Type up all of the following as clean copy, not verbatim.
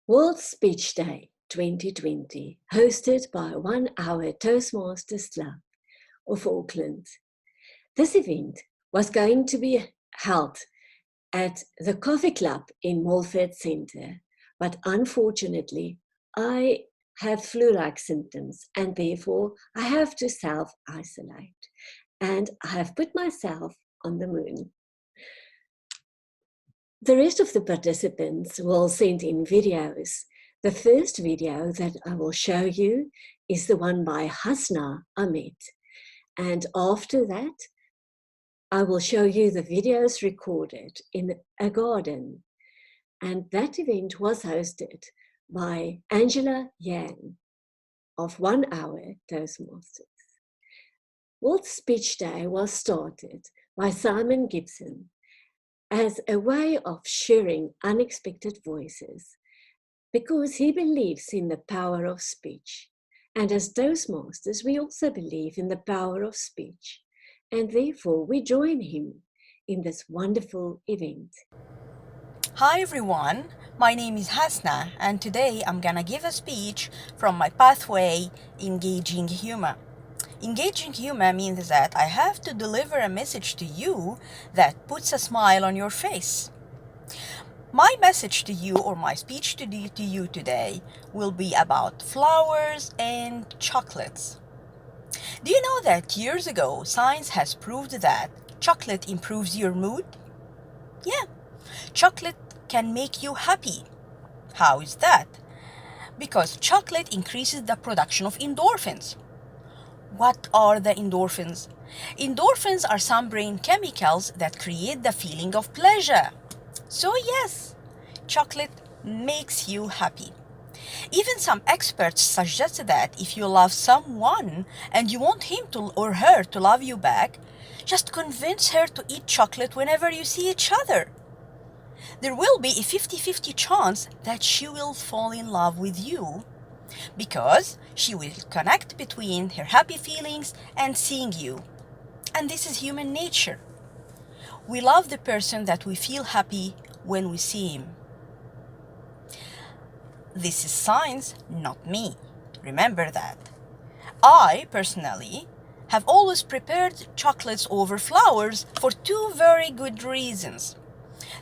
World Speech Day 2020, hosted by 1 Hour Toastmasters Club of Auckland. This event was going to be held at the Coffee Club in Mulford Centre, but unfortunately, I have flu-like symptoms and therefore I have to self-isolate. And I have put myself on the moon. The rest of the participants will send in videos. The first video that I will show you is the one by Hasna Ahmed. And after that, I will show you the videos recorded in a garden. And that event was hosted by Angela Yang of 1 Hour Toastmasters. World Speech Day was started by Simon Gibson as a way of sharing unexpected voices, because he believes in the power of speech. And as Toastmasters, we also believe in the power of speech, and therefore we join him in this wonderful event. Hi everyone, my name is Hasna, and today I'm gonna give a speech from my pathway, Engaging Humor. Engaging humor means that I have to deliver a message to you that puts a smile on your face. My message to you, or my speech to you today, will be about flowers and chocolates. Do you know that years ago science has proved that chocolate improves your mood? Yeah, chocolate can make you happy. How is that? Because chocolate increases the production of endorphins. What are the endorphins? Endorphins are some brain chemicals that create the feeling of pleasure. So yes, chocolate makes you happy. Even some experts suggest that if you love someone and you want him or her to love you back, just convince her to eat chocolate whenever you see each other. There will be a 50-50 chance that she will fall in love with you, because she will connect between her happy feelings and seeing you. And this is human nature. We love the person that we feel happy when we see him. This is science, not me. Remember that. I, personally, have always prepared chocolates over flowers for two very good reasons.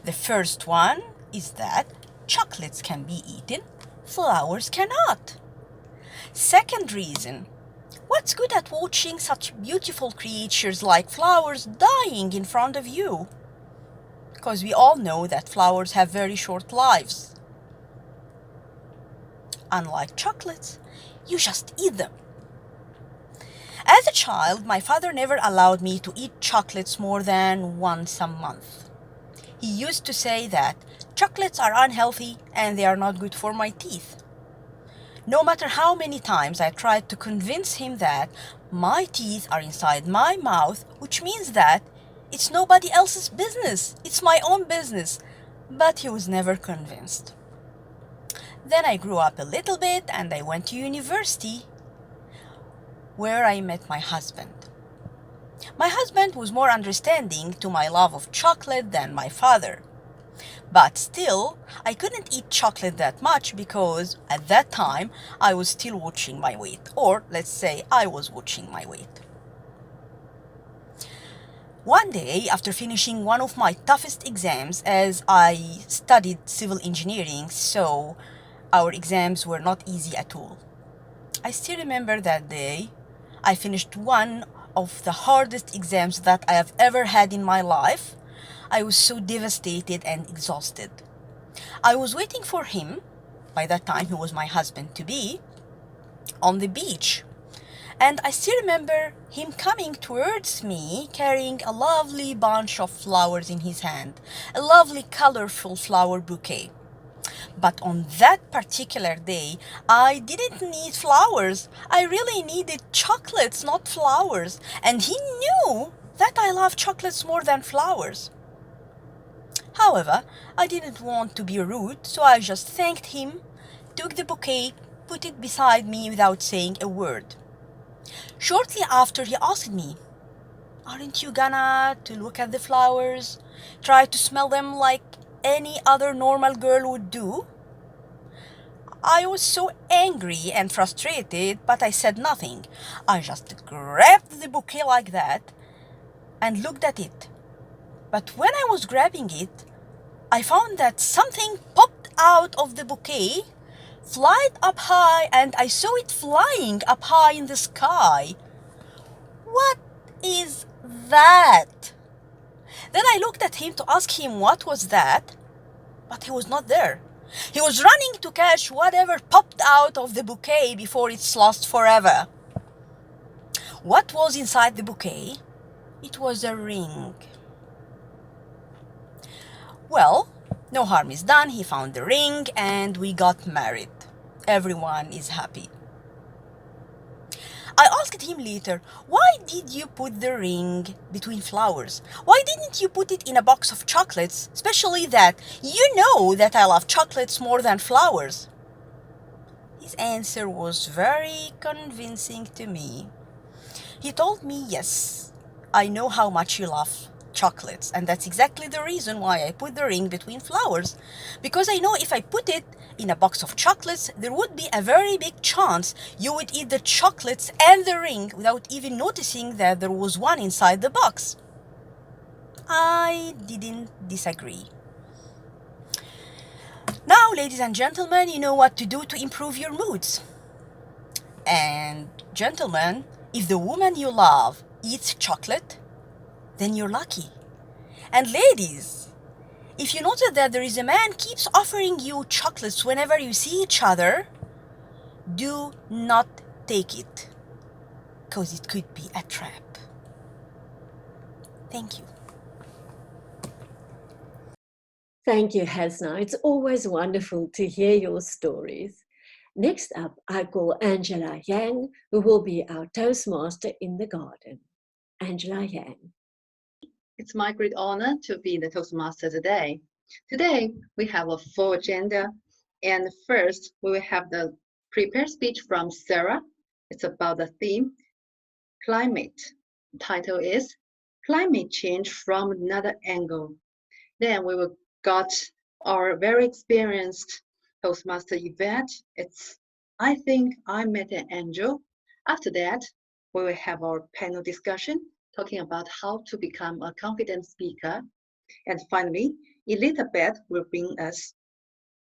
The first one is that chocolates can be eaten, flowers cannot. Second reason, what's good at watching such beautiful creatures like flowers dying in front of you? Because we all know that flowers have very short lives. Unlike chocolates, you just eat them. As a child, my father never allowed me to eat chocolates more than once a month. He used to say that chocolates are unhealthy and they are not good for my teeth. No matter how many times I tried to convince him that my teeth are inside my mouth, which means that it's nobody else's business, it's my own business, but he was never convinced. Then I grew up a little bit and I went to university, where I met my husband. My husband was more understanding to my love of chocolate than my father. But still, I couldn't eat chocolate that much because at that time I was still watching my weight, or let's say I was watching my weight. One day, after finishing one of my toughest exams, as I studied civil engineering, so our exams were not easy at all. I still remember that day. I finished one of the hardest exams that I have ever had in my life. I was so devastated and exhausted. I was waiting for him, by that time he was my husband-to-be, on the beach. And I still remember him coming towards me carrying a lovely bunch of flowers in his hand, a lovely colorful flower bouquet. But on that particular day, I didn't need flowers. I really needed chocolates, not flowers. And he knew that I love chocolates more than flowers. However, I didn't want to be rude, so I just thanked him, took the bouquet, put it beside me without saying a word. Shortly after, he asked me, "Aren't you gonna to look at the flowers? Try to smell them like any other normal girl would do?" I was so angry and frustrated, but I said nothing. I just grabbed the bouquet like that and looked at it. But when I was grabbing it, I found that something popped out of the bouquet, flied up high, and I saw it flying up high in the sky. What is that? Then I looked at him to ask him what was that, but he was not there. He was running to catch whatever popped out of the bouquet before it's lost forever. What was inside the bouquet? It was a ring. Well, no harm is done. He found the ring and we got married. Everyone is happy. I asked him later, why did you put the ring between flowers? Why didn't you put it in a box of chocolates, especially that you know that I love chocolates more than flowers? His answer was very convincing to me. He told me, yes, I know how much you love chocolates, and that's exactly the reason why I put the ring between flowers. Because I know if I put it in a box of chocolates, there would be a very big chance you would eat the chocolates and the ring without even noticing that there was one inside the box. I didn't disagree. Now, ladies and gentlemen, you know what to do to improve your moods. And gentlemen, if the woman you love eats chocolate, then you're lucky. And ladies, if you notice that there is a man keeps offering you chocolates whenever you see each other, do not take it, because it could be a trap. Thank you. Thank you, Hasna. It's always wonderful to hear your stories. Next up, I call Angela Yang, who will be our Toastmaster in the garden. Angela Yang. It's my great honor to be the Toastmaster today. Today, we have a full agenda. And first, we will have the prepared speech from Sarah. It's about the theme, climate. The title is Climate Change from Another Angle. Then we will got our very experienced Toastmaster Yvette. It's I Think I Met an Angel. After that, we will have our panel discussion talking about how to become a confident speaker. And finally, Elizabeth will bring us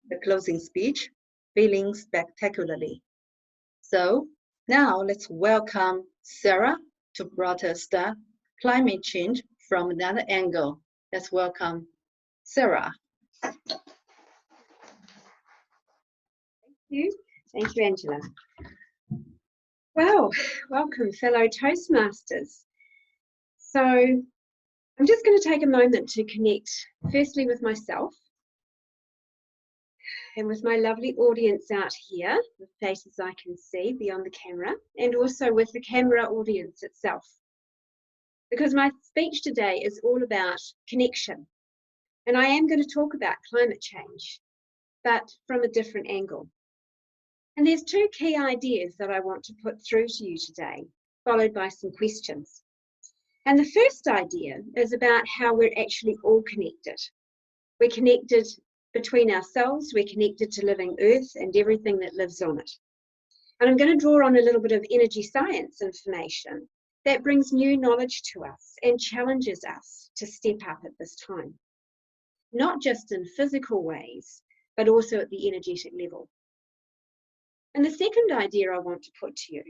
the closing speech, Feeling Spectacularly. So now let's welcome Sarah to bring us the climate change from another angle. Let's welcome Sarah. Thank you, Angela. Well, welcome, fellow Toastmasters. So I'm just going to take a moment to connect firstly with myself and with my lovely audience out here, the faces I can see beyond the camera, and also with the camera audience itself. Because my speech today is all about connection. And I am going to talk about climate change, but from a different angle. And there's two key ideas that I want to put through to you today, followed by some questions. And the first idea is about how we're actually all connected. We're connected between ourselves, we're connected to living Earth and everything that lives on it. And I'm going to draw on a little bit of energy science information that brings new knowledge to us and challenges us to step up at this time. Not just in physical ways, but also at the energetic level. And the second idea I want to put to you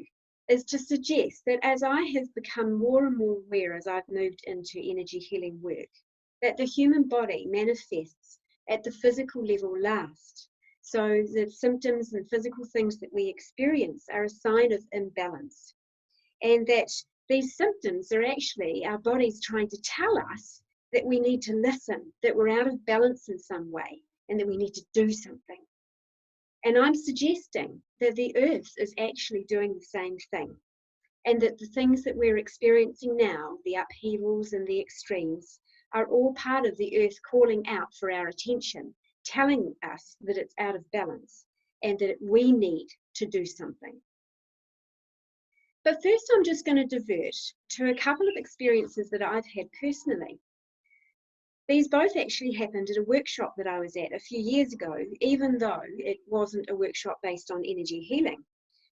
is to suggest that as I have become more and more aware as I've moved into energy healing work, that the human body manifests at the physical level last. So the symptoms and physical things that we experience are a sign of imbalance. And that these symptoms are actually our bodies trying to tell us that we need to listen, that we're out of balance in some way, and that we need to do something. And I'm suggesting that the Earth is actually doing the same thing, and that the things that we're experiencing now, the upheavals and the extremes, are all part of the Earth calling out for our attention, telling us that it's out of balance and that we need to do something. But first, I'm just going to divert to a couple of experiences that I've had personally. These both actually happened at a workshop that I was at a few years ago, even though it wasn't a workshop based on energy healing.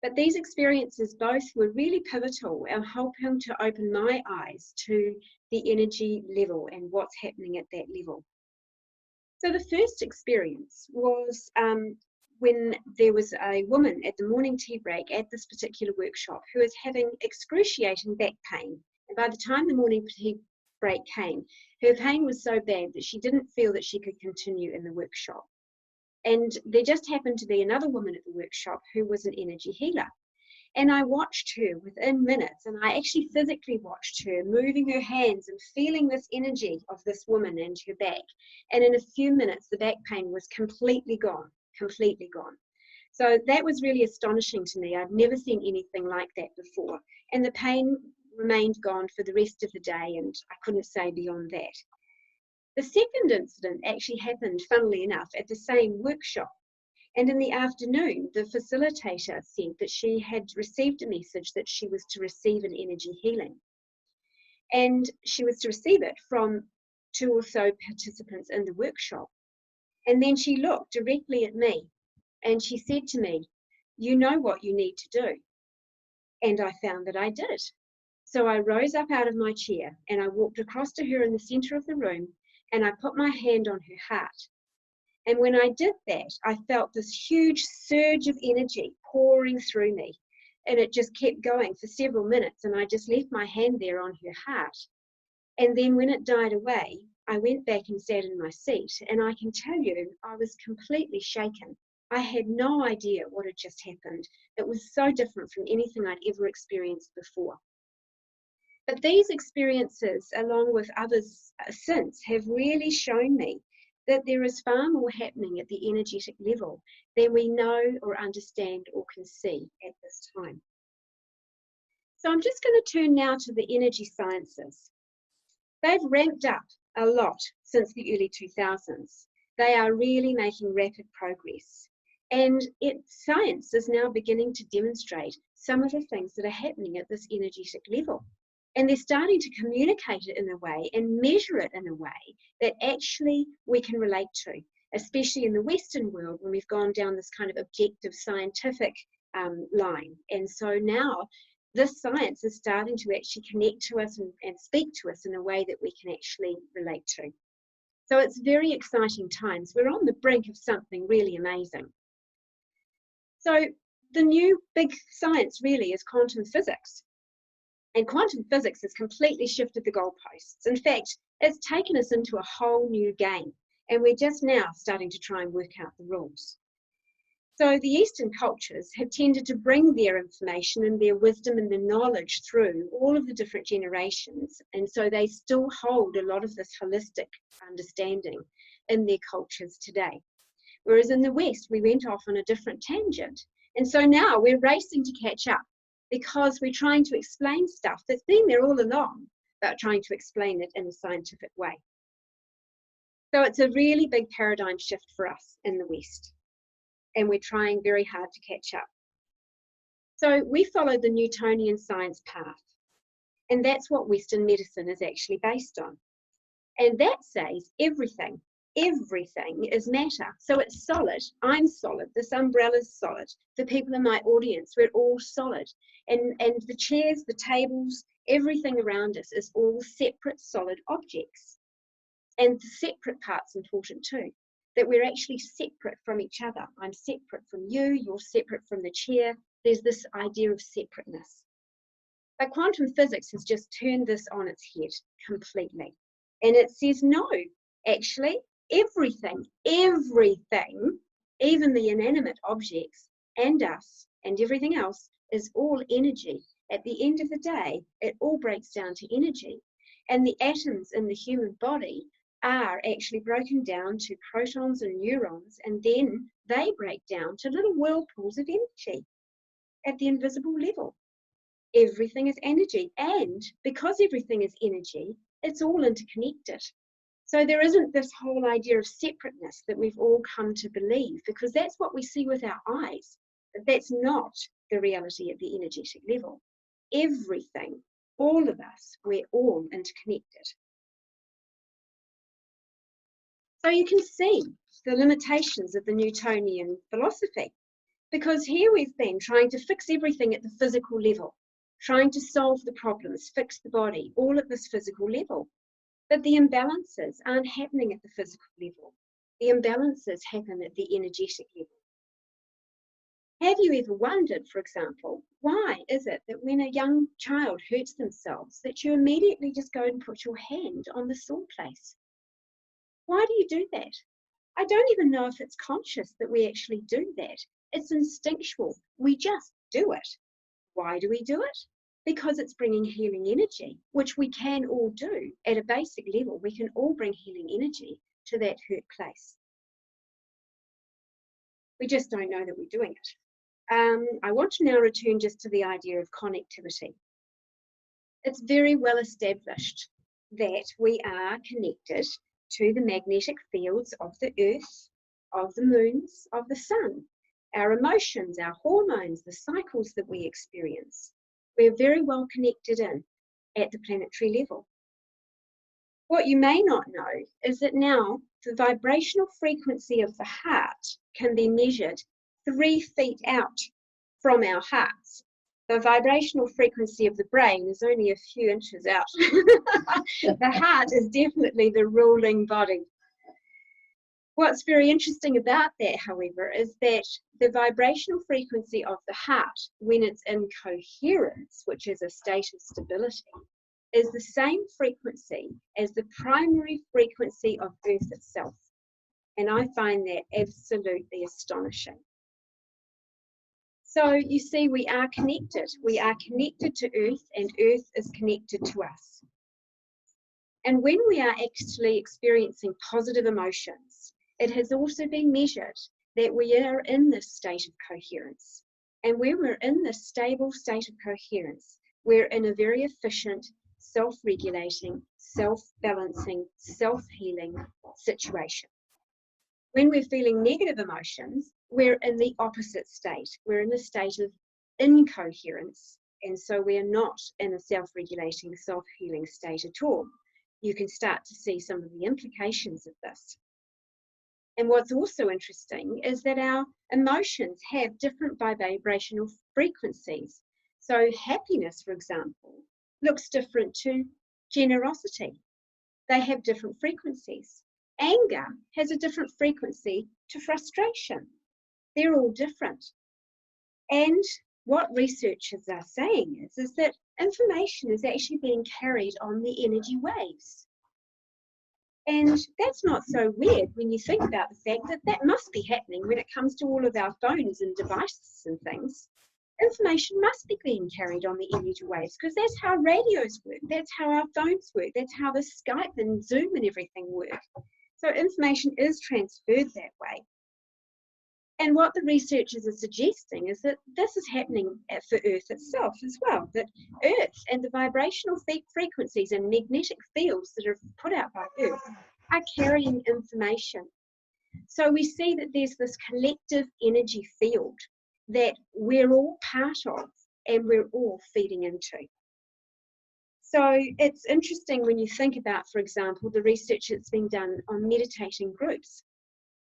But these experiences both were really pivotal in helping to open my eyes to the energy level and what's happening at that level. So the first experience was when there was a woman at the morning tea break at this particular workshop who was having excruciating back pain. And by the time the morning tea break came, her pain was so bad that she didn't feel that she could continue in the workshop. And there just happened to be another woman at the workshop who was an energy healer. And I watched her within minutes, and I actually physically watched her moving her hands and feeling this energy of this woman and her back. And in a few minutes, the back pain was completely gone, completely gone. So that was really astonishing to me. I'd never seen anything like that before. And the pain remained gone for the rest of the day, and I couldn't say beyond that. The second incident actually happened, funnily enough, at the same workshop. And in the afternoon, the facilitator said that she had received a message that she was to receive an energy healing. And she was to receive it from 2 or so participants in the workshop. And then she looked directly at me and she said to me, "You know what you need to do." And I found that I did. So I rose up out of my chair and I walked across to her in the center of the room and I put my hand on her heart. And when I did that, I felt this huge surge of energy pouring through me. And it just kept going for several minutes. And I just left my hand there on her heart. And then when it died away, I went back and sat in my seat. And I can tell you, I was completely shaken. I had no idea what had just happened. It was so different from anything I'd ever experienced before. But these experiences, along with others since, have really shown me that there is far more happening at the energetic level than we know or understand or can see at this time. So I'm just going to turn now to the energy sciences. They've ramped up a lot since the early 2000s. They are really making rapid progress. And science is now beginning to demonstrate some of the things that are happening at this energetic level. And they're starting to communicate it in a way and measure it in a way that actually we can relate to, especially in the Western world when we've gone down this kind of objective scientific line. And so now this science is starting to actually connect to us and speak to us in a way that we can actually relate to. So it's very exciting times. We're on the brink of something really amazing. So the new big science really is quantum physics. And quantum physics has completely shifted the goalposts. In fact, it's taken us into a whole new game. And we're just now starting to try and work out the rules. So the Eastern cultures have tended to bring their information and their wisdom and their knowledge through all of the different generations. And so they still hold a lot of this holistic understanding in their cultures today. Whereas in the West, we went off on a different tangent. And so now we're racing to catch up, because we're trying to explain stuff that's been there all along, but trying to explain it in a scientific way. So it's a really big paradigm shift for us in the West, and we're trying very hard to catch up. So we follow the Newtonian science path, and that's what Western medicine is actually based on. And that says everything is matter. So it's solid. I'm solid. This umbrella's solid. The people in my audience, we're all solid. And the chairs, the tables, everything around us is all separate solid objects. And the separate part's important too, that we're actually separate from each other. I'm separate from you, you're separate from the chair. There's this idea of separateness. But quantum physics has just turned this on its head completely. And it says, no, actually, everything, even the inanimate objects and us and everything else is all energy. At the end of the day, it all breaks down to energy. And the atoms in the human body are actually broken down to protons and neurons, and then they break down to little whirlpools of energy at the invisible level. Everything is energy, and because everything is energy, it's all interconnected. So there isn't this whole idea of separateness that we've all come to believe, because that's what we see with our eyes. But that's not the reality at the energetic level. Everything, all of us, we're all interconnected. So you can see the limitations of the Newtonian philosophy, because here we've been trying to fix everything at the physical level, trying to solve the problems, fix the body, all at this physical level. But the imbalances aren't happening at the physical level. The imbalances happen at the energetic level. Have you ever wondered, for example, why is it that when a young child hurts themselves, that you immediately just go and put your hand on the sore place? Why do you do that? I don't even know if it's conscious that we actually do that. It's instinctual. We just do it. Why do we do it? Because it's bringing healing energy, which we can all do at a basic level. We can all bring healing energy to that hurt place. We just don't know that we're doing it. I want to now return just to the idea of connectivity. It's very well established that we are connected to the magnetic fields of the earth, of the moons, of the sun, our emotions, our hormones, the cycles that we experience. We're very well connected in at the planetary level. What you may not know is that now the vibrational frequency of the heart can be measured 3 feet out from our hearts. The vibrational frequency of the brain is only a few inches out. The heart is definitely the ruling body. What's very interesting about that, however, is that the vibrational frequency of the heart, when it's in coherence, which is a state of stability, is the same frequency as the primary frequency of Earth itself. And I find that absolutely astonishing. So you see, we are connected. We are connected to Earth, and Earth is connected to us. And when we are actually experiencing positive emotions, it has also been measured that we are in this state of coherence. And when we're in this stable state of coherence, we're in a very efficient, self-regulating, self-balancing, self-healing situation. When we're feeling negative emotions, we're in the opposite state. We're in a state of incoherence, and so we're not in a self-regulating, self-healing state at all. You can start to see some of the implications of this. And what's also interesting is that our emotions have different vibrational frequencies. So happiness, for example, looks different to generosity. They have different frequencies. Anger has a different frequency to frustration. They're all different. And what researchers are saying is that information is actually being carried on the energy waves. And that's not so weird when you think about the fact that that must be happening when it comes to all of our phones and devices and things. Information must be being carried on the energy waves, because that's how radios work, that's how our phones work, that's how the Skype and Zoom and everything work. So information is transferred that way. And what the researchers are suggesting is that this is happening for Earth itself as well, that Earth and the vibrational frequencies and magnetic fields that are put out by Earth are carrying information. So we see that there's this collective energy field that we're all part of and we're all feeding into. So it's interesting when you think about, for example, the research that's been done on meditating groups,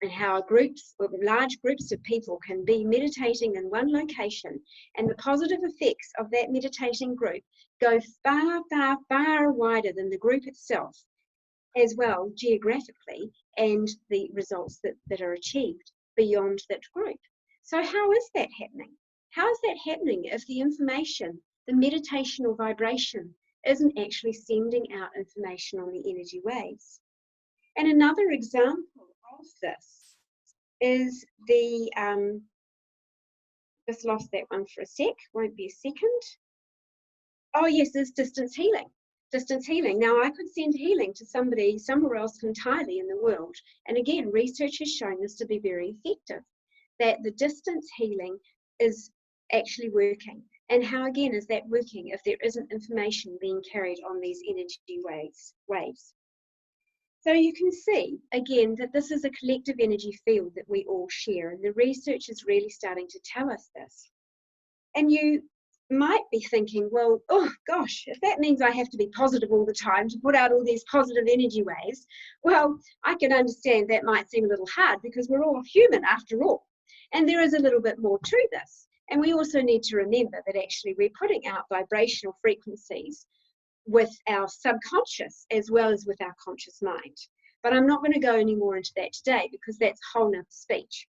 and how groups, or large groups of people, can be meditating in one location, and the positive effects of that meditating group go far, far, far wider than the group itself, as well geographically, and the results that are achieved beyond that group. So how is that happening? How is that happening if the information, the meditational vibration, isn't actually sending out information on the energy waves? And another example of this is the, just lost that one for a sec, won't be a second. Oh yes, there's distance healing. Distance healing. Now I could send healing to somebody somewhere else entirely in the world. And again, research has shown this to be very effective, that the distance healing is actually working. And how again is that working if there isn't information being carried on these energy waves? So you can see, again, that this is a collective energy field that we all share, and the research is really starting to tell us this. And you might be thinking, well, oh gosh, if that means I have to be positive all the time to put out all these positive energy waves, well, I can understand that might seem a little hard because we're all human after all. And there is a little bit more to this. And we also need to remember that actually we're putting out vibrational frequencies with our subconscious as well as with our conscious mind. But I'm not going to go any more into that today because that's a whole nother speech.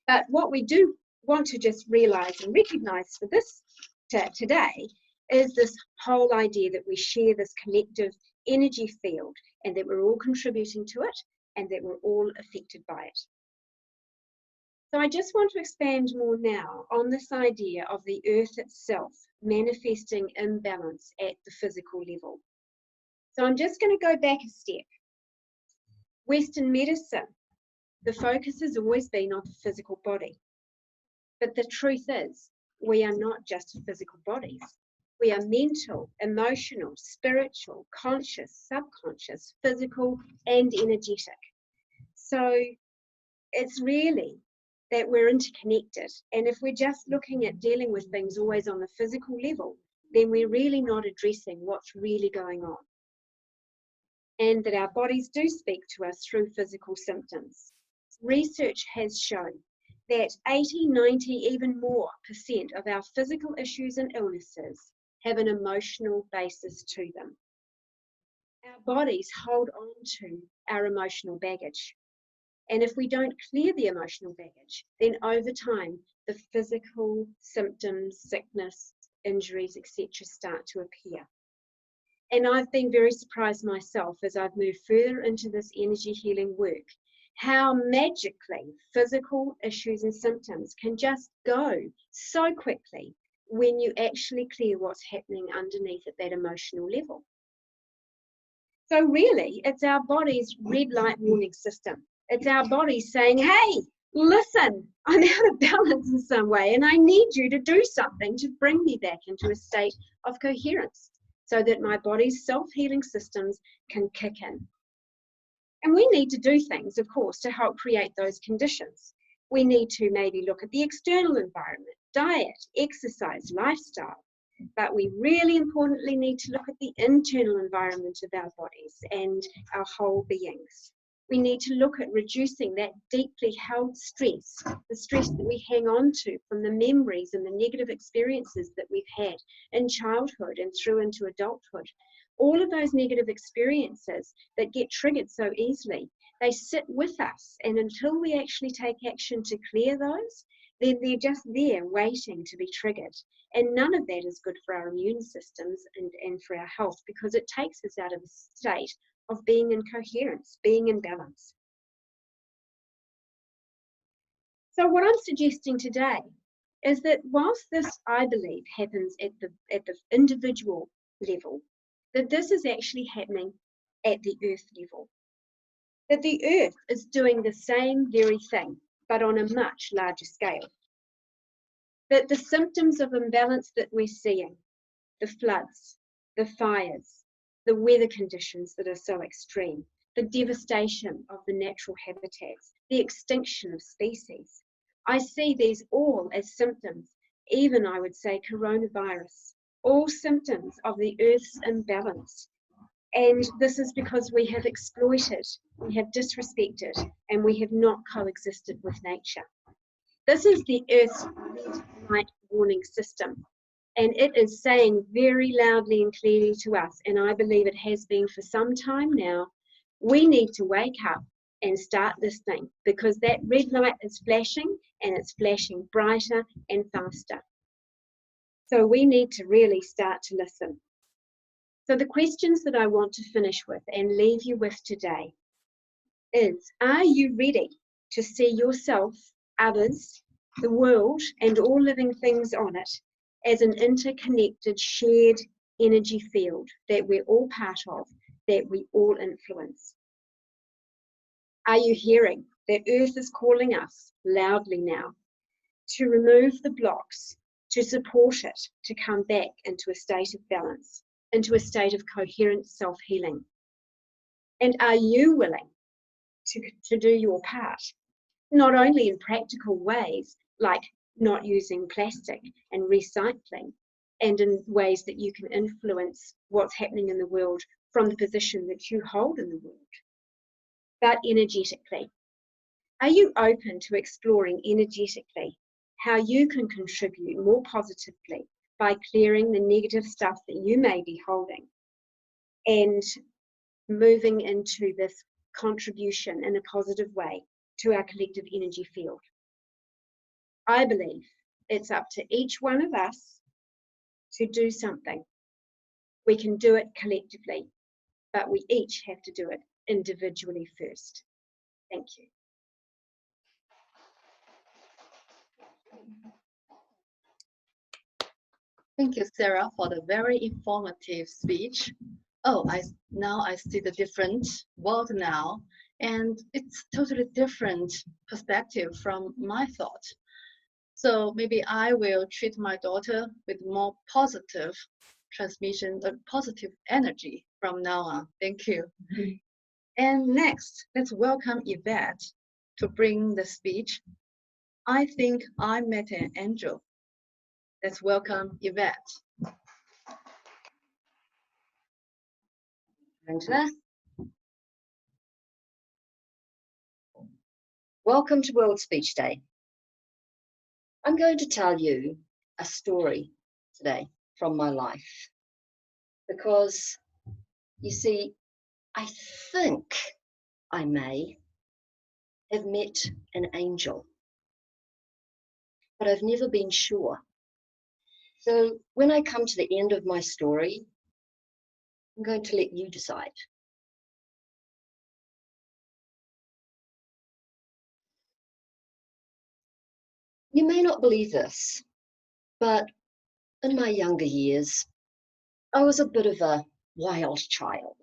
But what we do want to just realize and recognize for this today is this whole idea that we share this collective energy field and that we're all contributing to it and that we're all affected by it. So I just want to expand more now on this idea of the earth itself manifesting imbalance at the physical level. So I'm just going to go back a step. Western medicine, the focus has always been on the physical body. But the truth is, we are not just physical bodies. We are mental, emotional, spiritual, conscious, subconscious, physical, and energetic. So it's really that we're interconnected. And if we're just looking at dealing with things always on the physical level, then we're really not addressing what's really going on. And that our bodies do speak to us through physical symptoms. Research has shown that 80, 90, even more % of our physical issues and illnesses have an emotional basis to them. Our bodies hold on to our emotional baggage. And if we don't clear the emotional baggage, then over time, the physical symptoms, sickness, injuries, etc. start to appear. And I've been very surprised myself as I've moved further into this energy healing work, how magically physical issues and symptoms can just go so quickly when you actually clear what's happening underneath at that emotional level. So really, it's our body's red light warning system. It's our body saying, hey, listen, I'm out of balance in some way and I need you to do something to bring me back into a state of coherence so that my body's self-healing systems can kick in. And we need to do things, of course, to help create those conditions. We need to maybe look at the external environment, diet, exercise, lifestyle. But we really importantly need to look at the internal environment of our bodies and our whole beings. We need to look at reducing that deeply held stress, the stress that we hang on to from the memories and the negative experiences that we've had in childhood and through into adulthood. All of those negative experiences that get triggered so easily, they sit with us. And until we actually take action to clear those, then they're just there waiting to be triggered. And none of that is good for our immune systems and for our health because it takes us out of a state of being in coherence, being in balance. So what I'm suggesting today is that whilst this, I believe, happens at the individual level, that this is actually happening at the earth level. That the earth is doing the same very thing, but on a much larger scale. That the symptoms of imbalance that we're seeing, the floods, the fires, the weather conditions that are so extreme, the devastation of the natural habitats, the extinction of species, I see these all as symptoms, even I would say coronavirus, all symptoms of the Earth's imbalance. And this is because we have exploited, we have disrespected, and we have not coexisted with nature. This is the Earth's red light warning system. And it is saying very loudly and clearly to us, and I believe it has been for some time now, we need to wake up and start listening because that red light is flashing and it's flashing brighter and faster. So we need to really start to listen. So the questions that I want to finish with and leave you with today is, are you ready to see yourself, others, the world, and all living things on it as an interconnected, shared energy field that we're all part of, that we all influence? Are you hearing that Earth is calling us loudly now to remove the blocks, to support it, to come back into a state of balance, into a state of coherent self-healing? And are you willing to do your part, not only in practical ways, like not using plastic and recycling, and in ways that you can influence what's happening in the world from the position that you hold in the world. But energetically, are you open to exploring energetically how you can contribute more positively by clearing the negative stuff that you may be holding and moving into this contribution in a positive way to our collective energy field? I believe it's up to each one of us to do something. We can do it collectively, but we each have to do it individually first. Thank you. Thank you, Sarah, for the very informative speech. Oh, now I see the different world now, and it's totally different perspective from my thought. So maybe I will treat my daughter with more positive transmission, positive energy from now on. Thank you. Mm-hmm. And next, let's welcome Yvette to bring the speech. I think I met an angel. Let's welcome Yvette. Angela. Welcome to World Speech Day. I'm going to tell you a story today from my life because, you see, I think I may have met an angel, but I've never been sure. So when I come to the end of my story, I'm going to let you decide. You may not believe this, but in my younger years, I was a bit of a wild child.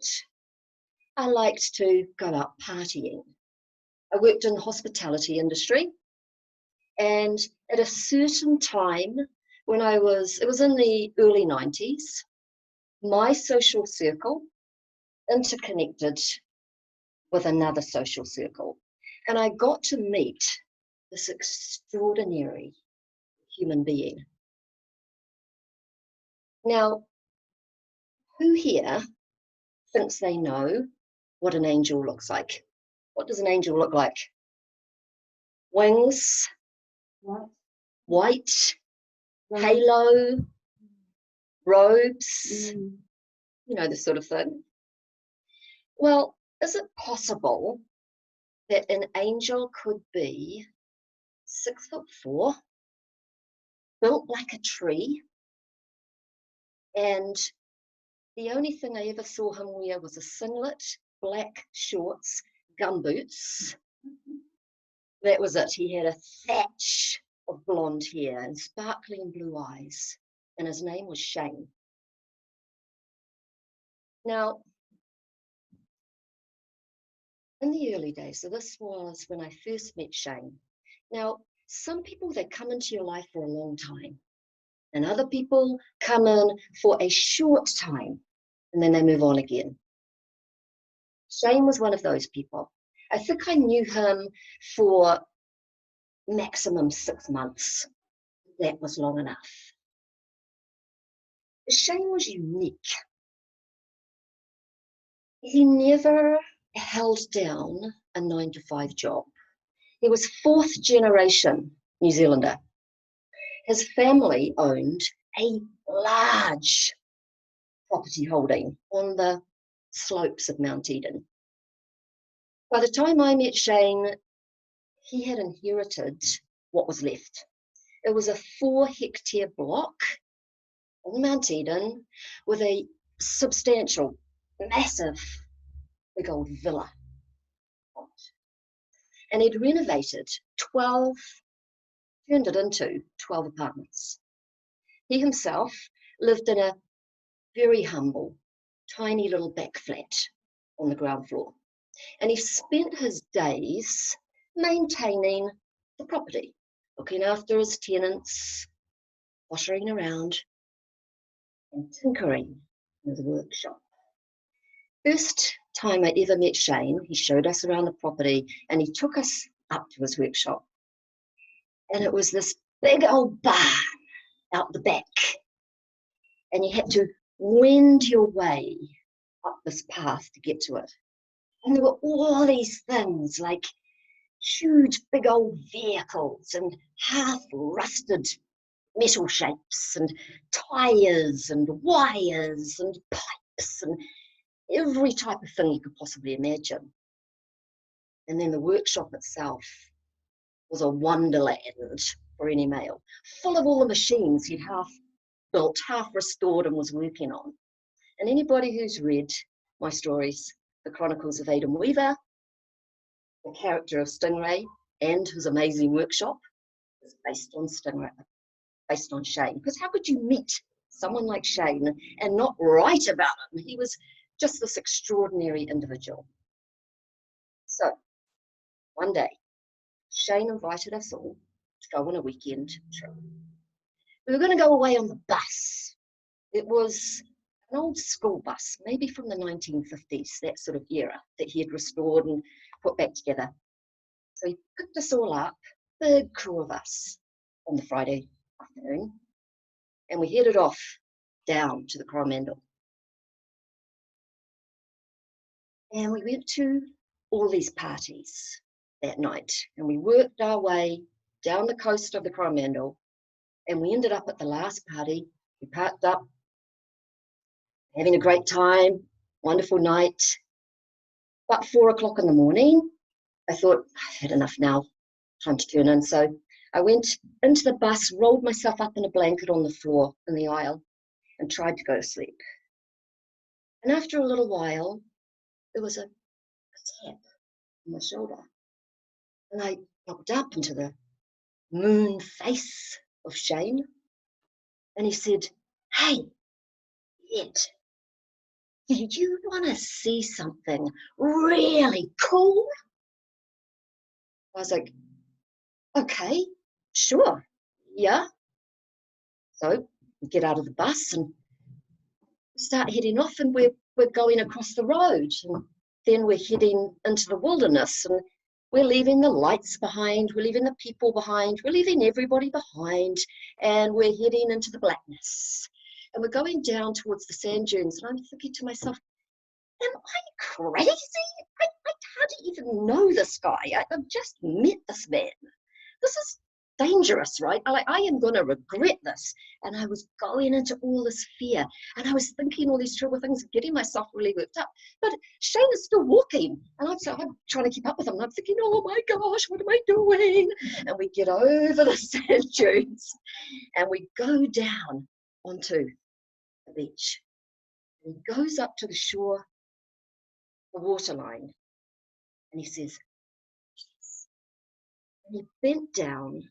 I liked to go out partying. I worked in the hospitality industry, and at a certain time when it was in the early 90s, my social circle interconnected with another social circle, and I got to meet this extraordinary human being. Now, who here thinks they know what an angel looks like? What does an angel look like? Wings, white, halo, robes, you know, this sort of thing. Well, is it possible that an angel could be 6'4", built like a tree, and the only thing I ever saw him wear was a singlet, black shorts, gumboots. That was it. He had a thatch of blonde hair and sparkling blue eyes, and his name was Shane. Now, in the early days, so this was when I first met Shane. Now, some people, they come into your life for a long time, and other people come in for a short time, and then they move on again. Shane was one of those people. I think I knew him for maximum 6 months. That was long enough. Shane was unique. He never held down a 9-to-5 job. He was 4th generation New Zealander. His family owned a large property holding on the slopes of Mount Eden. By the time I met Shane, he had inherited what was left. It was a 4-hectare block on Mount Eden with a substantial, massive, big old villa. And he'd renovated 12, turned it into 12 apartments. He himself lived in a very humble, tiny little back flat on the ground floor. And he spent his days maintaining the property, looking after his tenants, pottering around, and tinkering in his workshop. First time I ever met Shane, he showed us around the property and he took us up to his workshop. And it was this big old barn out the back, and you had to wend your way up this path to get to it. And there were all these things like huge big old vehicles and half rusted metal shapes and tires and wires and pipes and every type of thing you could possibly imagine. And then the workshop itself was a wonderland for any male, full of all the machines he'd half built, half restored and was working on. And anybody who's read my stories, The Chronicles of Adam Weaver, the character of Stingray and his amazing workshop is based on Stingray, based on Shane. Because how could you meet someone like Shane and not write about him? He was just this extraordinary individual. So one day, Shane invited us all to go on a weekend trip. We were going to go away on the bus. It was an old school bus, maybe from the 1950s, that sort of era, that he had restored and put back together. So he picked us all up, big crew of us, on the Friday afternoon, and we headed off down to the Coromandel. And we went to all these parties that night, and we worked our way down the coast of the Coromandel, and we ended up at the last party. We parked up, having a great time, wonderful night. About 4 o'clock in the morning, I thought, I've had enough now, time to turn in. So I went into the bus, rolled myself up in a blanket on the floor in the aisle, and tried to go to sleep. And after a little while, there was a tap on my shoulder. And I looked up into the moon face of Shane, and he said, "Hey, Ed, do you want to see something really cool?" I was like, "Okay, sure, yeah." So we get out of the bus and start heading off, and we're going across the road, and then we're heading into the wilderness, and we're leaving the lights behind, we're leaving the people behind, we're leaving everybody behind, and we're heading into the blackness. And we're going down towards the sand dunes, and I'm thinking to myself, am I crazy? I hardly even know this guy. I've just met this man. This is dangerous, right? I am going to regret this. And I was going into all this fear, and I was thinking all these terrible things, getting myself really worked up. But Shane is still walking, and I'm trying to keep up with him. And I'm thinking, oh my gosh, what am I doing? And we get over the sand dunes, and we go down onto the beach. And he goes up to the shore, the waterline, and he says, "Yes." And he bent down,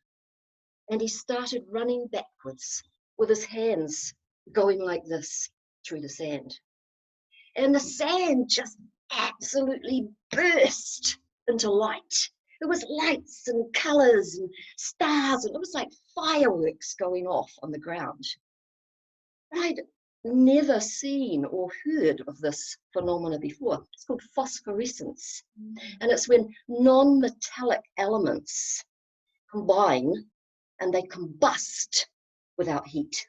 and he started running backwards with his hands going like this through the sand. And the sand just absolutely burst into light. There was lights and colours and stars, and it was like fireworks going off on the ground. And I'd never seen or heard of this phenomena before. It's called phosphorescence. And it's when non-metallic elements combine and they combust without heat.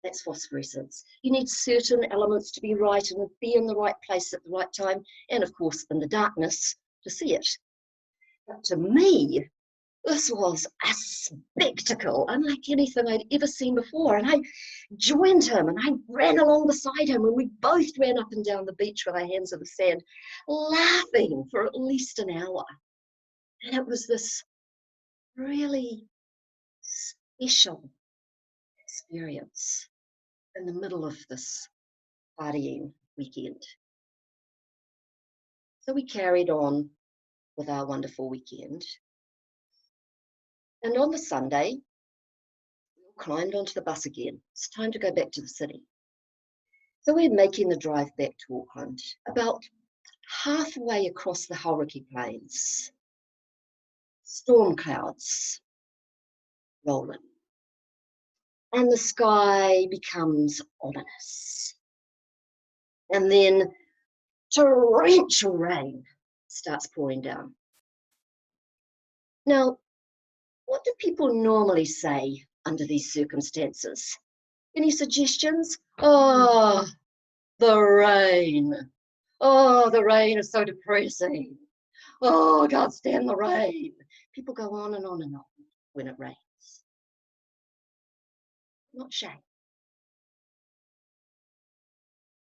That's phosphorescence. You need certain elements to be right and be in the right place at the right time, and of course in the darkness to see it. But to me, this was a spectacle, unlike anything I'd ever seen before. And I joined him, and I ran along beside him, and we both ran up and down the beach with our hands in the sand, laughing for at least an hour. And it was this really special experience in the middle of this partying weekend. So we carried on with our wonderful weekend. And on the Sunday, we all climbed onto the bus again. It's time to go back to the city. So we're making the drive back to Auckland, about halfway across the Hauraki Plains. Storm clouds rolling, and the sky becomes ominous. And then torrential rain starts pouring down. Now, what do people normally say under these circumstances? Any suggestions? Oh, the rain. Oh, the rain is so depressing. Oh, I can't stand the rain. People go on and on and on when it rains. Not Shane.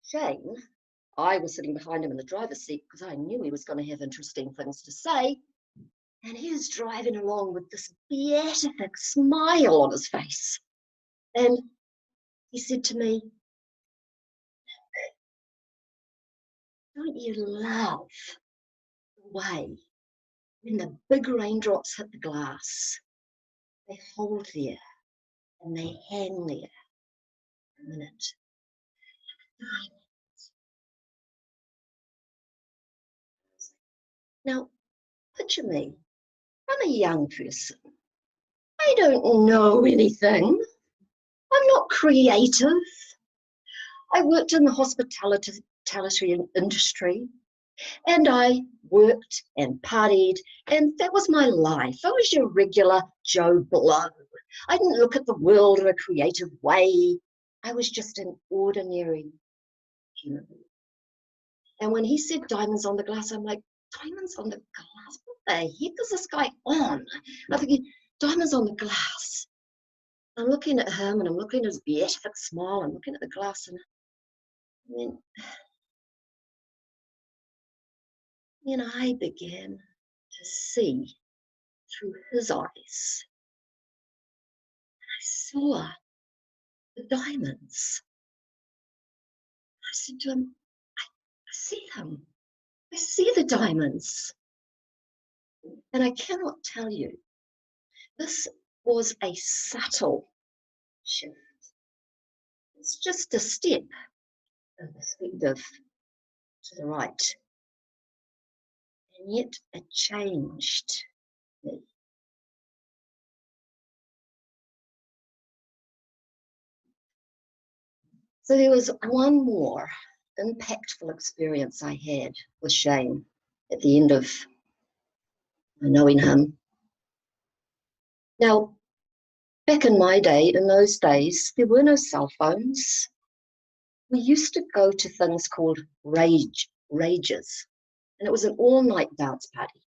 Shane, I was sitting behind him in the driver's seat because I knew he was going to have interesting things to say. And he was driving along with this beatific smile on his face. And he said to me, don't you love the way when the big raindrops hit the glass, they hold there and they hang there a minute. Now, picture me. I'm a young person. I don't know anything. I'm not creative. I worked in the hospitality industry, and I worked and partied, and that was my life. I was your regular Joe Blow. I didn't look at the world in a creative way. I was just an ordinary human being. And when he said diamonds on the glass, I'm like, diamonds on the glass? What the heck is this guy on? I'm thinking, diamonds on the glass. I'm looking at him and I'm looking at his beatific smile. I'm looking at the glass and then I began to see through his eyes. I saw the diamonds. I said to him, I see them. I see the diamonds. And I cannot tell you, this was a subtle shift. It's just a step of perspective to the right. And yet it changed me. So there was one more impactful experience I had with Shane at the end of knowing him. Now, back in my day, in those days, there were no cell phones. We used to go to things called rages, and it was an all-night dance party.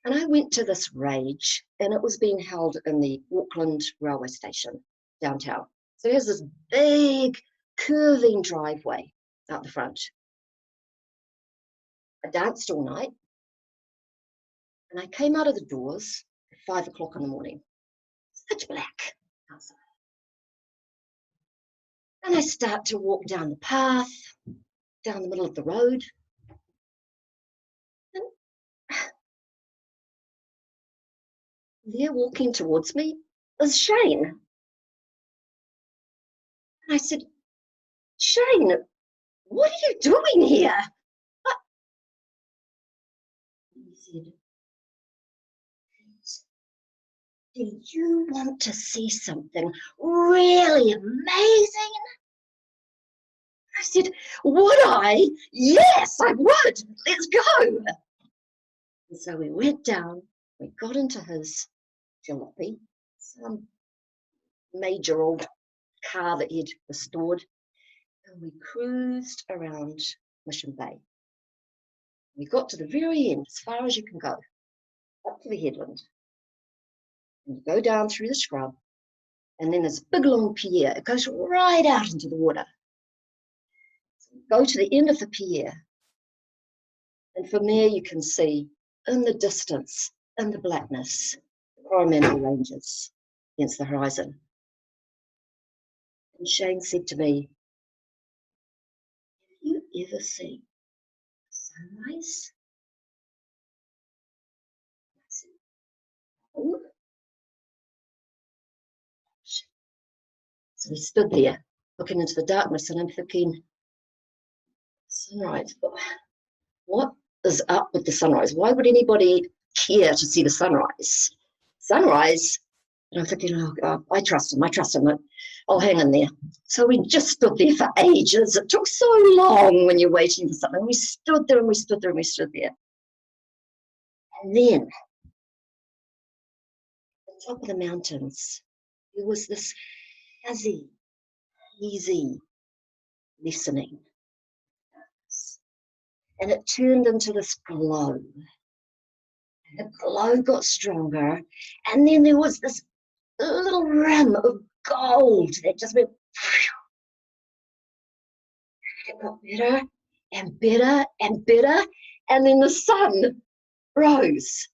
And I went to this rage, and it was being held in the Auckland railway station, downtown. So there's this big curving driveway out the front. I danced all night, and I came out of the doors at 5 o'clock in the morning. It's pitch black outside. And I start to walk down the path, down the middle of the road. And there walking towards me is Shane. And I said, Shane, what are you doing here? He said, do you want to see something really amazing? I said, would I? Yes, I would. Let's go. And so we went down, we got into his jalopy, some major old car that he'd restored, and we cruised around Mission Bay. We got to the very end, as far as you can go, up to the headland. And you go down through the scrub, and then there's a big long pier. It goes right out into the water. So you go to the end of the pier, and from there you can see in the distance, in the blackness, the Coromandel Ranges against the horizon. And Shane said to me, have you ever seen sunrise? I said, oh. So we stood there looking into the darkness, and I'm thinking, sunrise, what is up with the sunrise? Why would anybody care to see the sunrise? Sunrise? And I'm thinking, oh God, I trust him, I'll hang in there. So we just stood there for ages. It took so long when you're waiting for something. We stood there and we stood there and we stood there. And then top of the mountains, there was this fuzzy, easy listening. And it turned into this glow. And the glow got stronger. And then there was this little rim of gold that just went, it got better and better and better. And then the sun rose.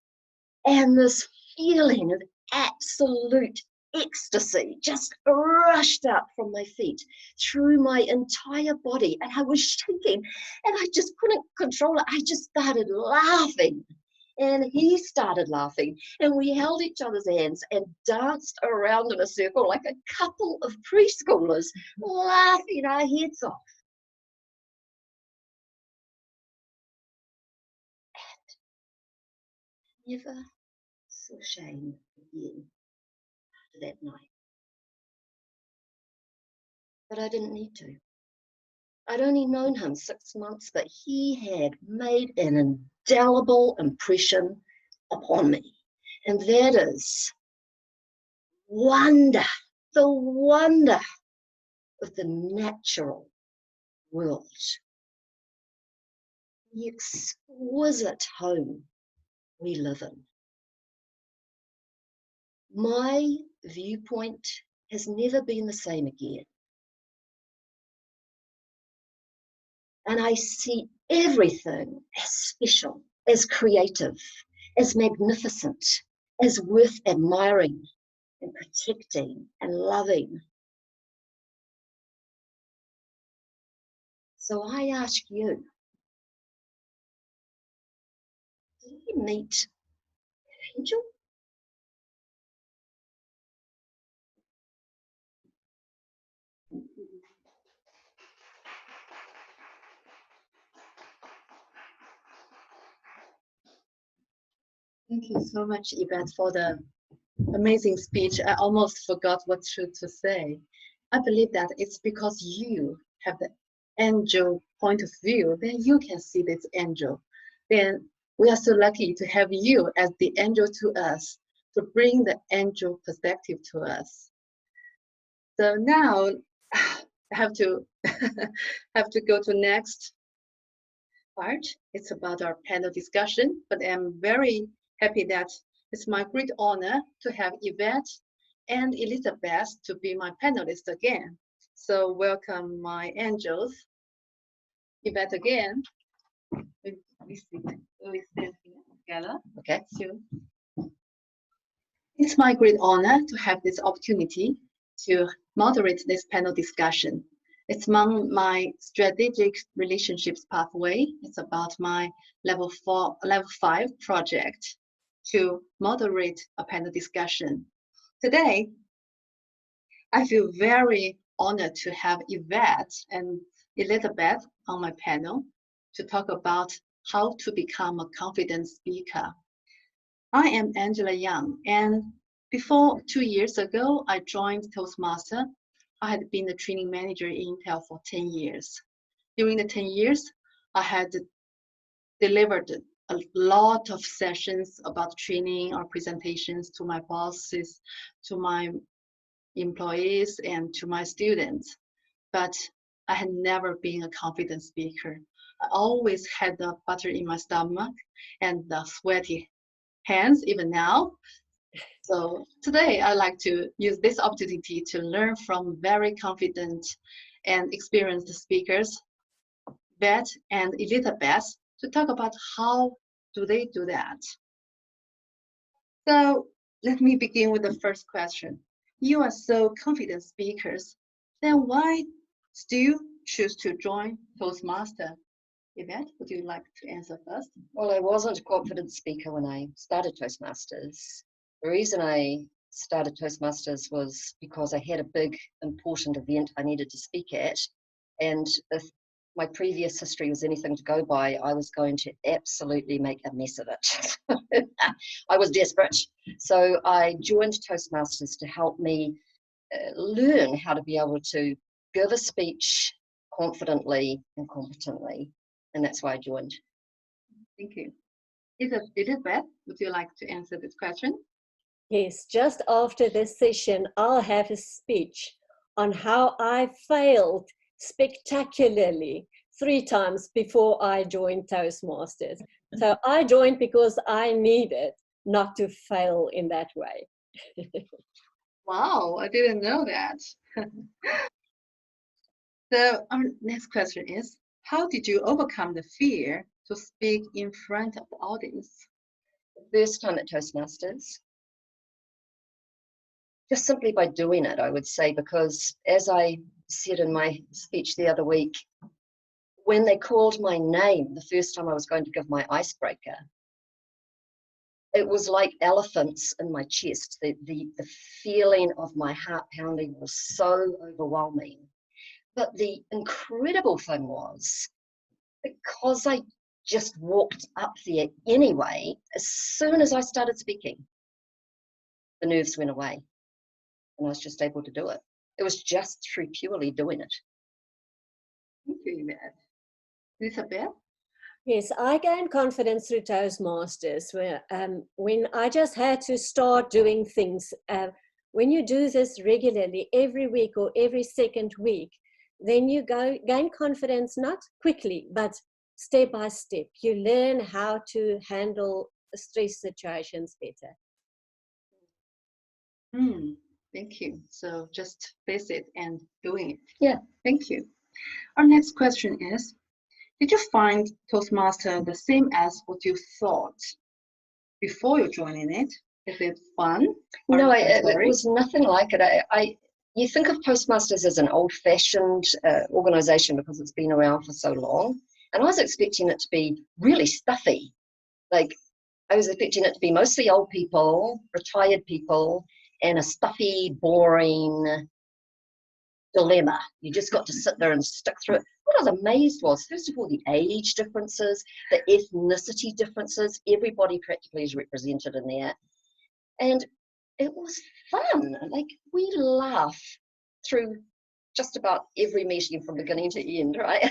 And this feeling of absolute ecstasy just rushed up from my feet through my entire body, and I was shaking and I just couldn't control it. I just started laughing, and he started laughing, and we held each other's hands and danced around in a circle like a couple of preschoolers, laughing our heads off. And never saw Shane again after that night. But I didn't need to. I'd only known him 6 months, but he had made an indelible impression upon me. And that is wonder, the wonder of the natural world. The exquisite home we live in. My viewpoint has never been the same again. And I see everything as special, as creative, as magnificent, as worth admiring and protecting and loving. So I ask you, did you meet an angel? Thank you so much, Yvette, for the amazing speech. I almost forgot what to say. I believe that it's because you have the angel point of view, then you can see this angel. Then we are so lucky to have you as the angel to us, to bring the angel perspective to us. So now I have to go to next part. It's about our panel discussion, but I'm very happy that it's my great honor to have Yvette and Elizabeth to be my panelists again. So welcome my angels. Yvette again. We stand here together. Okay. So it's my great honor to have this opportunity to moderate this panel discussion. It's my strategic relationships pathway. It's about my level 5 project to moderate a panel discussion. Today, I feel very honored to have Yvette and Elizabeth on my panel to talk about how to become a confident speaker. I am Angela Young, and before 2 years ago, I joined Toastmasters. I had been a training manager in Intel for 10 years. During the 10 years, I had delivered a lot of sessions about training or presentations to my bosses, to my employees, and to my students. But I had never been a confident speaker. I always had the butter in my stomach and the sweaty hands, even now. So today I like to use this opportunity to learn from very confident and experienced speakers, Beth and Elizabeth, to talk about how do they do that. So let me begin with the first question. You are so confident speakers, then why still choose to join Toastmasters? Yvette, would you like to answer first? Well, I wasn't a confident speaker when I started Toastmasters. The reason I started Toastmasters was because I had a big, important event I needed to speak at. And if my previous history was anything to go by, I was going to absolutely make a mess of it. I was desperate. So I joined Toastmasters to help me learn how to be able to give a speech confidently and competently. And that's why I joined. Thank you. Elizabeth, would you like to answer this question? Yes, just after this session, I'll have a speech on how I failed spectacularly 3 times before I joined Toastmasters. So I joined because I needed not to fail in that way. Wow, I didn't know that. So our next question is, how did you overcome the fear to speak in front of the audience? First time at Toastmasters, just simply by doing it, I would say, because as I said in my speech the other week, when they called my name the first time I was going to give my icebreaker, it was like elephants in my chest. The feeling of my heart pounding was so overwhelming. But the incredible thing was, because I just walked up there anyway, as soon as I started speaking, the nerves went away and I was just able to do it. It was just through purely doing it. Thank you, Yvette. Elizabeth? Yes, I gained confidence through Toastmasters when I just had to start doing things. When you do this regularly, every week or every second week, then you gain confidence, not quickly, but step by step. You learn how to handle stress situations better. Thank you. So just face it and doing it. Yeah. Thank you. Our next question is, did you find Toastmaster the same as what you thought before you joining it? Is it fun? No, it was nothing like it. You think of Toastmasters as an old-fashioned organization because it's been around for so long, and I was expecting it to be really stuffy. Like, I was expecting it to be mostly old people, retired people, and a stuffy, boring dilemma. You just got to sit there and stick through it. What I was amazed was, first of all, the age differences, the ethnicity differences. Everybody practically is represented in there. And it was fun. Like, we laugh through just about every meeting from beginning to end, right?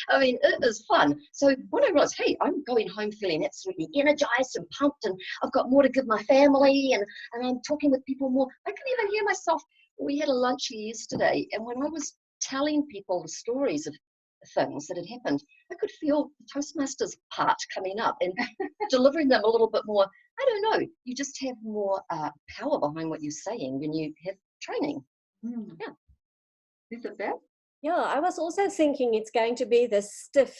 I mean, it was fun. So when I realized, hey, I'm going home feeling absolutely energized and pumped, and I've got more to give my family, and I'm talking with people more, I can even hear myself. We had a lunch yesterday, and when I was telling people the stories of things that had happened, I could feel the Toastmasters part coming up and delivering them a little bit more. I don't know, you just have more power behind what you're saying when you have training. Yeah. Elizabeth? Yeah, I was also thinking it's going to be the stiff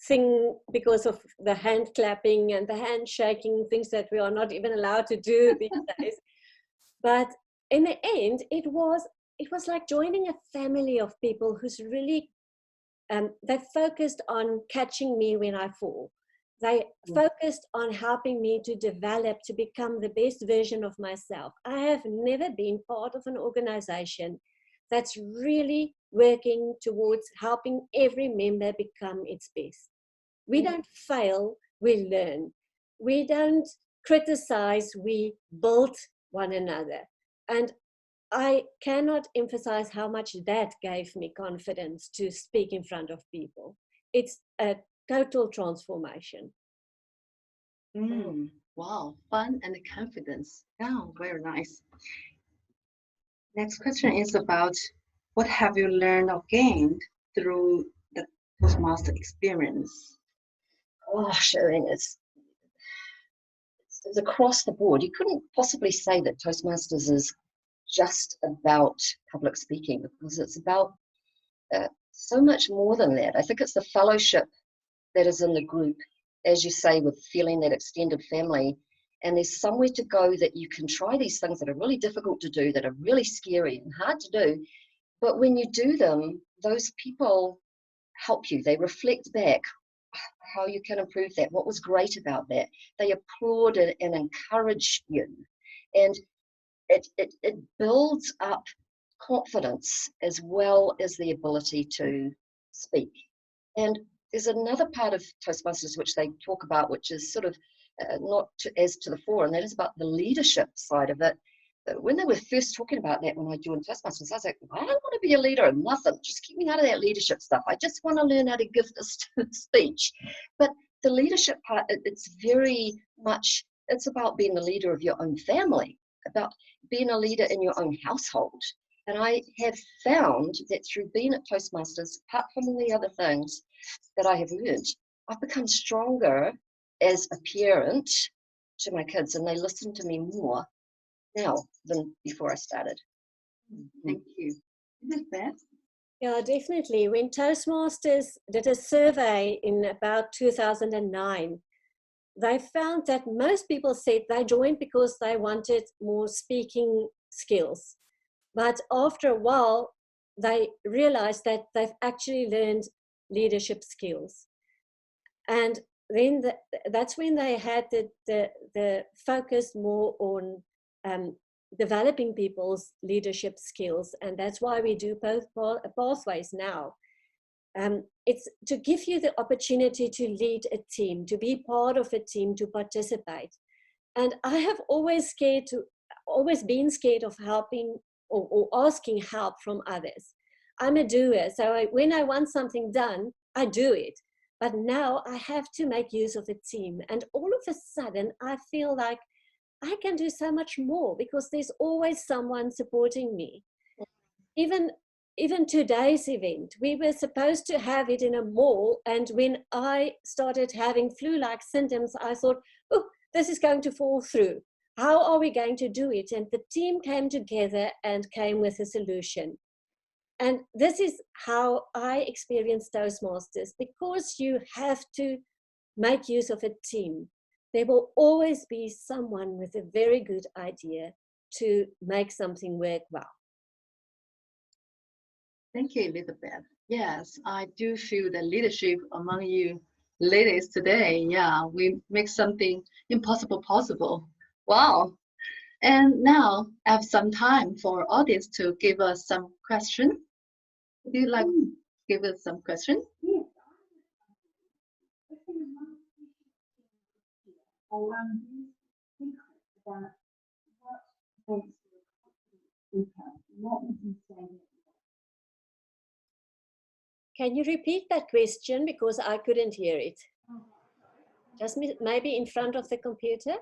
thing because of the hand clapping and the handshaking, things that we are not even allowed to do these days. But in the end, it was like joining a family of people who's really, they focused on catching me when I fall. They focused on helping me to develop, to become the best version of myself. I have never been part of an organization that's really working towards helping every member become its best. We don't fail, we learn. We don't criticize, we build one another. And I cannot emphasize how much that gave me confidence to speak in front of people. It's a total transformation. Wow, fun and confidence. Yeah, very nice. Next question is about, what have you learned or gained through the Toastmaster experience? Gosh, I mean, it's across the board. You couldn't possibly say that Toastmasters is just about public speaking, because it's about so much more than that. I think it's the fellowship that is in the group, as you say, with feeling that extended family. And there's somewhere to go that you can try these things that are really difficult to do, that are really scary and hard to do. But when you do them, those people help you. They reflect back how you can improve that, what was great about that. They applaud and encourage you. And it builds up confidence as well as the ability to speak. And there's another part of Toastmasters which they talk about, which is sort of not as to the fore, and that is about the leadership side of it. When they were first talking about that, when I joined Toastmasters, I was like, I don't want to be a leader and nothing. Just keep me out of that leadership stuff. I just want to learn how to give this speech. But the leadership part, it's very much, it's about being the leader of your own family. about being a leader in your own household. And I have found that through being at Toastmasters, apart from all the other things that I have learned, I've become stronger as a parent to my kids, and they listen to me more now than before I started. Thank you. Is it bad? Yeah, definitely. When Toastmasters did a survey in about 2009, they found that most people said they joined because they wanted more speaking skills. But after a while, they realized that they've actually learned leadership skills. And then that's when they had the focus more on developing people's leadership skills. And that's why we do both pathways now. It's to give you the opportunity to lead a team, to be part of a team, to participate. And I have always been scared of helping or asking help from others. I'm a doer, so when I want something done, I do it. But now I have to make use of a team. And all of a sudden, I feel like I can do so much more because there's always someone supporting me. Even today's event, we were supposed to have it in a mall. And when I started having flu-like symptoms, I thought, oh, this is going to fall through. How are we going to do it? And the team came together and came with a solution. And this is how I experience Toastmasters, because you have to make use of a team. There will always be someone with a very good idea to make something work well. Thank you, Elizabeth. Yes, I do feel the leadership among you ladies today. Yeah, we make something impossible possible. Wow. And now I have some time for our audience to give us some questions. Would you like to give us some questions? Can you repeat that question, because I couldn't hear it? Just maybe in front of the computer?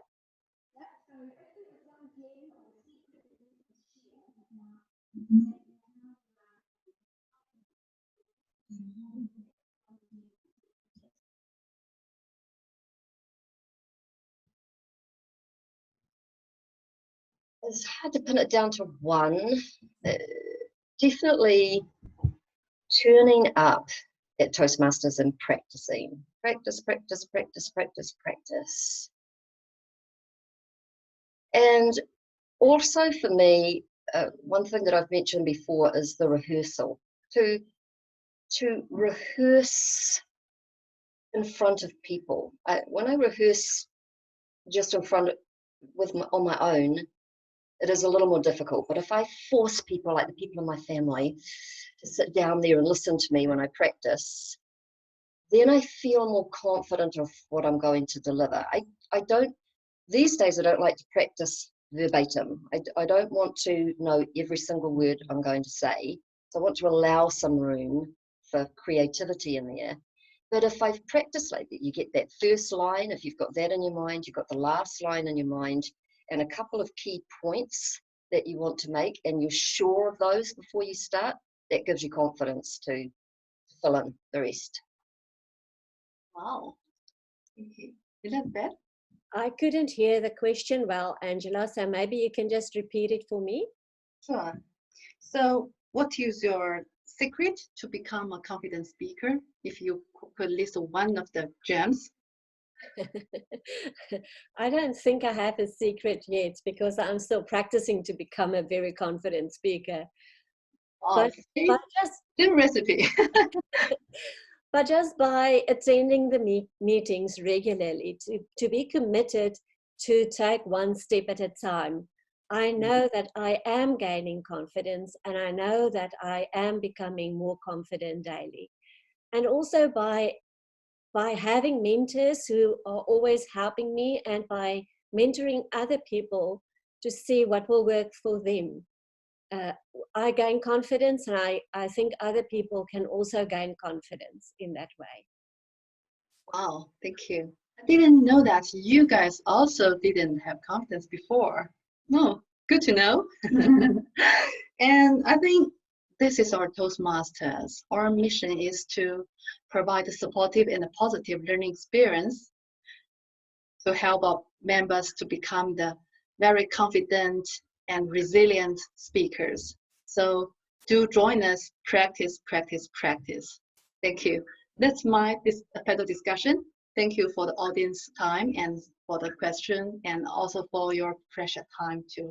It's hard to pin it down to one. Definitely turning up at Toastmasters and practicing. Practice, practice, practice, practice, practice. And also for me, one thing that I've mentioned before is the rehearsal. To rehearse in front of people. When I rehearse just in front on my own, it is a little more difficult. But if I force people, like the people in my family, to sit down there and listen to me when I practice, then I feel more confident of what I'm going to deliver. These days I don't like to practice verbatim. I don't want to know every single word I'm going to say. So I want to allow some room for creativity in there. But if I've practiced like that, you get that first line. If you've got that in your mind, you've got the last line in your mind, and a couple of key points that you want to make, and you're sure of those before you start, that gives you confidence to fill in the rest. Wow. Thank you. Is that bad? I couldn't hear the question well, Angela, so maybe you can just repeat it for me. Sure. So what is your secret to become a confident speaker? If you could list one of the gems. I don't think I have a secret yet, because I'm still practicing to become a very confident speaker. Oh, But just the recipe. But just by attending the meetings regularly, to be committed to take one step at a time, I know that I am gaining confidence, and I know that I am becoming more confident daily. And also by having mentors who are always helping me, and by mentoring other people to see what will work for them. I gain confidence, and I think other people can also gain confidence in that way. Wow, thank you. I didn't know that you guys also didn't have confidence before. No, Good to know. And I think this is our Toastmasters. Our mission is to provide a supportive and a positive learning experience to help our members to become the very confident and resilient speakers. So do join us, practice, practice, practice. Thank you. That's my panel discussion. Thank you for the audience time and for the question, and also for your precious time to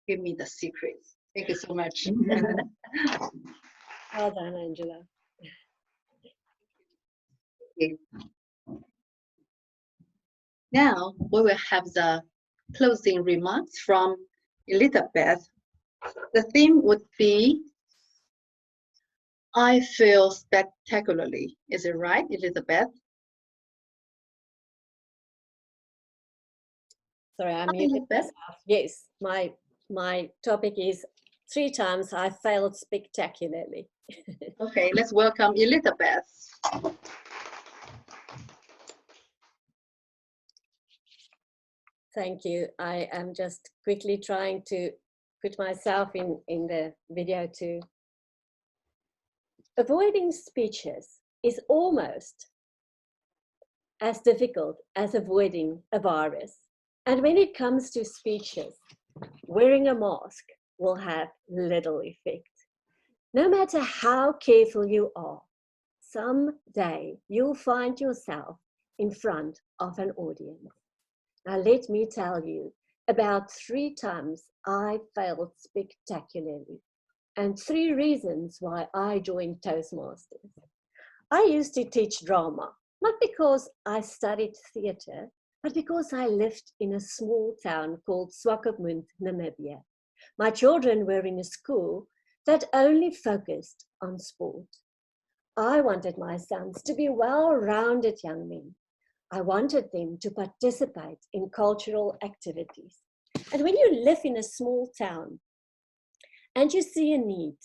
give me the secrets. Thank you so much. Well done, Angela. Now we will have the closing remarks from Elizabeth. The theme would be, I feel spectacularly. Is it right, Elizabeth? Sorry, I muted myself. Yes, my topic is 3 times I failed spectacularly. Okay, let's welcome Elizabeth. Thank you. I am just quickly trying to put myself in the video too. Avoiding speeches is almost as difficult as avoiding a virus. And when it comes to speeches, wearing a mask will have little effect. No matter how careful you are, someday you'll find yourself in front of an audience. Now let me tell you about 3 times I failed spectacularly and 3 reasons why I joined Toastmasters. I used to teach drama, not because I studied theatre, but because I lived in a small town called Swakopmund, Namibia. My children were in a school that only focused on sport. I wanted my sons to be well-rounded young men. I wanted them to participate in cultural activities. And when you live in a small town and you see a need,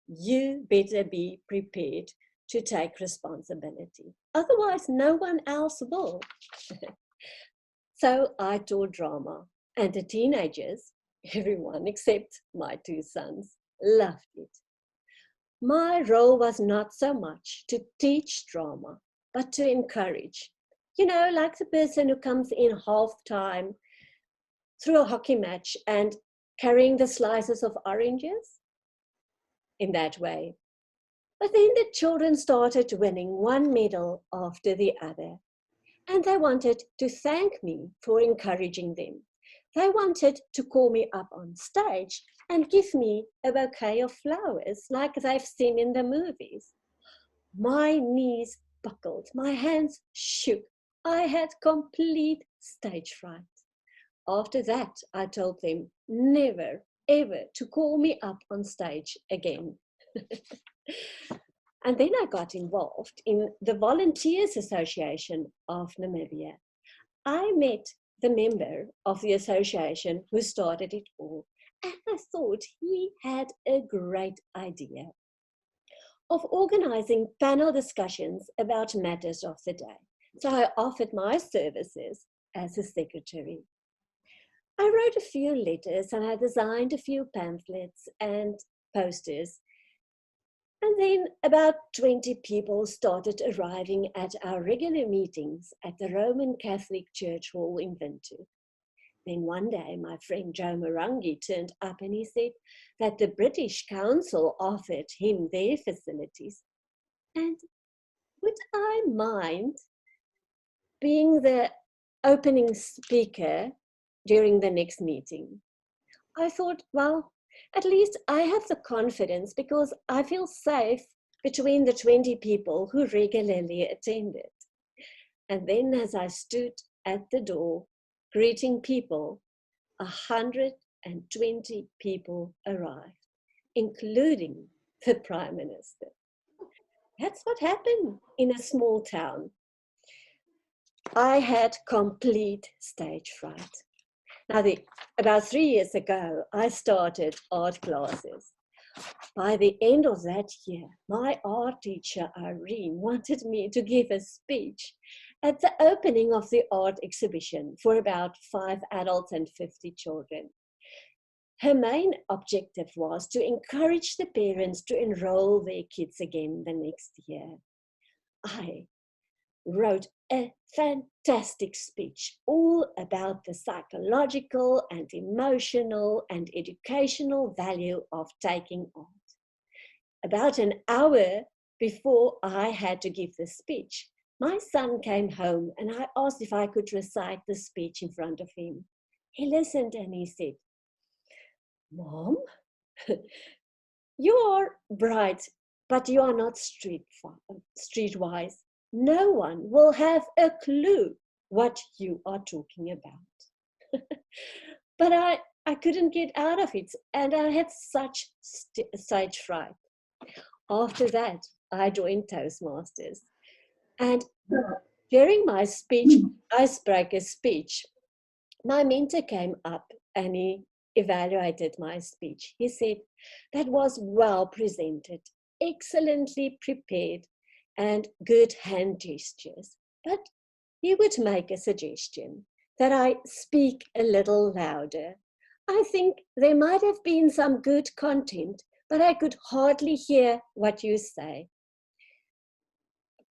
you better be prepared to take responsibility. Otherwise, no one else will. So I taught drama, and the teenagers, everyone except my 2 sons, loved it. My role was not so much to teach drama, but to encourage. You know, like the person who comes in half-time through a hockey match and carrying the slices of oranges in that way. But then the children started winning one medal after the other. And they wanted to thank me for encouraging them. They wanted to call me up on stage and give me a bouquet of flowers like they've seen in the movies. My knees buckled, my hands shook. I had complete stage fright. After that, I told them never, ever to call me up on stage again. And then I got involved in the Volunteers Association of Namibia. I met the member of the association who started it all, and I thought he had a great idea of organizing panel discussions about matters of the day. So I offered my services as a secretary. I wrote a few letters and I designed a few pamphlets and posters. And then about 20 people started arriving at our regular meetings at the Roman Catholic Church Hall in Windhoek. Then one day, my friend Joe Morangi turned up and he said that the British Council offered him their facilities. And would I mind being the opening speaker during the next meeting? I thought, well, at least I have the confidence because I feel safe between the 20 people who regularly attended. And then as I stood at the door greeting people, 120 people arrived, including the Prime Minister. That's what happened in a small town. I had complete stage fright. Now, about 3 years ago, I started art classes. By the end of that year, my art teacher, Irene, wanted me to give a speech at the opening of the art exhibition for about 5 adults and 50 children. Her main objective was to encourage the parents to enroll their kids again the next year. I wrote a fantastic speech all about the psychological and emotional and educational value of taking art. About an hour before I had to give the speech, my son came home and I asked if I could recite the speech in front of him. He listened and he said, "Mom, you are bright, but you are not streetwise. No one will have a clue what you are talking about." But I couldn't get out of it, and I had such stage fright. After that, I joined Toastmasters. And during my speech, icebreaker speech, my mentor came up and he evaluated my speech. He said, "That was well presented, excellently prepared, and good hand gestures." But he would make a suggestion that I speak a little louder. I think there might have been some good content, but I could hardly hear what you say.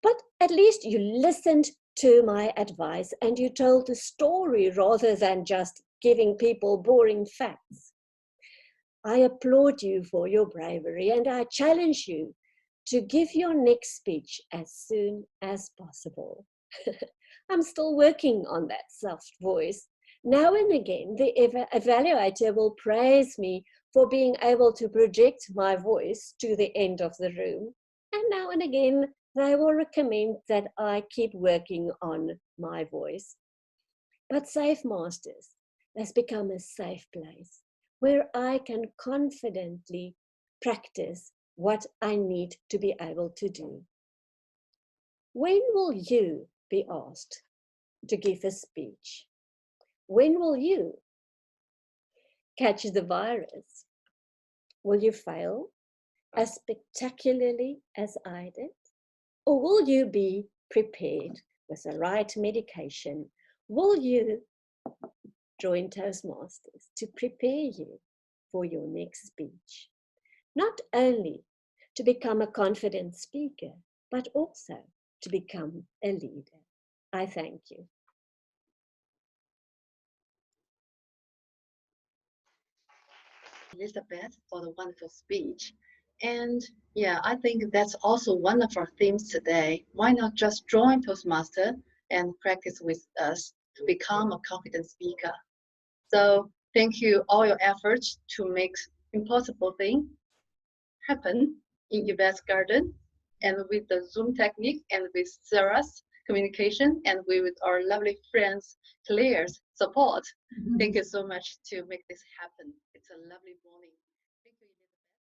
But at least you listened to my advice and you told a story rather than just giving people boring facts. I applaud you for your bravery and I challenge you to give your next speech as soon as possible. I'm still working on that soft voice. Now and again, the evaluator will praise me for being able to project my voice to the end of the room. And now and again, they will recommend that I keep working on my voice. But Safe Masters has become a safe place where I can confidently practice what I need to be able to do. When will you be asked to give a speech? When will you catch the virus? Will you fail as spectacularly as I did? Or will you be prepared with the right medication? Will you join Toastmasters to prepare you for your next speech? Not only to become a confident speaker, but also to become a leader. I thank you. Elizabeth, for the wonderful speech. And yeah, I think that's also one of our themes today. Why not just join Toastmaster and practice with us to become a confident speaker? So thank you all your efforts to make impossible thing happen in Yvette's garden, and with the Zoom technique, and with Sarah's communication, and with our lovely friends Claire's support. Thank you so much to make this happen. It's a lovely morning. Thank you, Elizabeth.